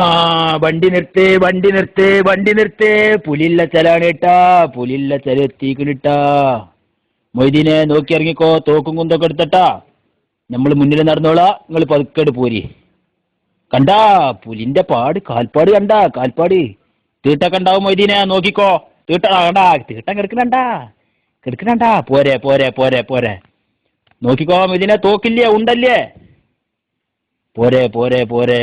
ആ വണ്ടി നിർത്തേ വണ്ടി നിർത്തേ വണ്ടി നിർത്തേ. പുലില്ല ചലാണ് കേട്ടാ, പുലില്ല ചല എത്തിക്കണിട്ടാ. മൊയ്തീനെ നോക്കി ഇറങ്ങിക്കോ, തോക്കും കുന്തൊക്കെ എടുത്തട്ടാ. നമ്മൾ മുന്നിൽ നടന്നോളാ, നിങ്ങൾ പതുക്കെട് പോരി. കണ്ടാ പുലിന്റെ പാട്, കാൽപ്പാട് കണ്ടാ, കാൽപ്പാട് തീട്ടൊക്കെ ഉണ്ടാവും. മൊയ്തീനെ നോക്കിക്കോ, തീട്ട കണ്ടാ, തീട്ടം കിടക്കണണ്ടാ, കിടക്കണണ്ടാ. പോരെ പോരെ പോരെ പോരെ, നോക്കിക്കോ മൊയ്തീനെ, തോക്കില്ലേ, ഉണ്ടല്ലേ. പോരെ പോരെ പോരെ.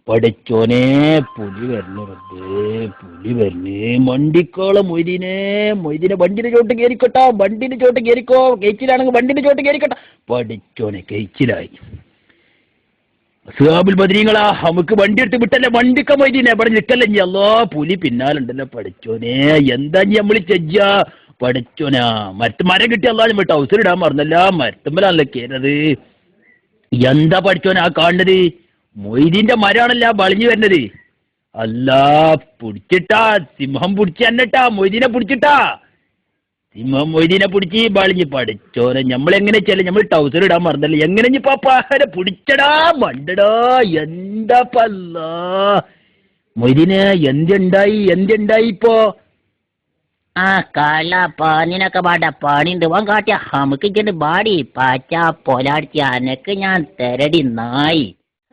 പഠിച്ചോനെ പുലി വരണേ, പുലി വരണേ. വണ്ടിക്കോളം മൊയ്തീനെ, മൊയ്തീനെ വണ്ടിന്റെ ചോട്ട് കയറിക്കോട്ടാ, വണ്ടിന്റെ ചോട്ട് കയറിക്കോ. കെയ്ച്ചിലാണെങ്കിൽ വണ്ടിന്റെ ചോട്ട് കയറിക്കോട്ടാ. പഠിച്ചോനെ കെയ്ച്ചിലായി. സുഹാബുൽ ബദരീങ്ങളാ, നമുക്ക് വണ്ടി എടുത്ത് വിട്ടല്ലേ, വണ്ടിക്ക മൊയ്തീനെ ഇവിടെ നിൽക്കല്ലേ. ഇനി അല്ലോ പുലി പിന്നാലുണ്ടല്ലോ. പഠിച്ചോനെ എന്താ നമ്മള് ചെജ്ജാ. പഠിച്ചോനാ മരം കിട്ടിയ അല്ലാതെ വിട്ട അവസരം മറന്നല്ല, മരത്തുമ്പലാണല്ലോ കയറത്. എന്താ പഠിച്ചോനാ കാണുന്നത്? മൊയ്തീന്റെ മരാണല്ല വളഞ്ഞു വരുന്നത്. അല്ലാ പിടിച്ചിട്ടാ, സിംഹം പിടിച്ച് തന്നെട്ടാ, മൊയ്തീനെ പിടിച്ചിട്ടാ. സിംഹം മൊയ്തീനെ പിടിച്ച് വളഞ്ഞ്. പഠിച്ചോനെ നമ്മളെങ്ങനെ ചെല്ല, നമ്മൾ ടൗസർ ഇടാൻ മറന്നല്ലേ. എങ്ങനെ ഇനി പാപ്പാരെ പിടിച്ചടാ മണ്ടടാ. എന്താ പല്ല മൊയ്തീനെ, എന്തുണ്ടായി ഇപ്പോ? ആ കള്ള പന്നിനൊക്കെ പാട്ട പണിണ്ട് വാൻ കാട്ടിയ നമുക്ക് ഇങ്ങനെ ബാടി പാച്ച പൊലാടിച്ച അനക്ക് ഞാൻ തെരടി നായി.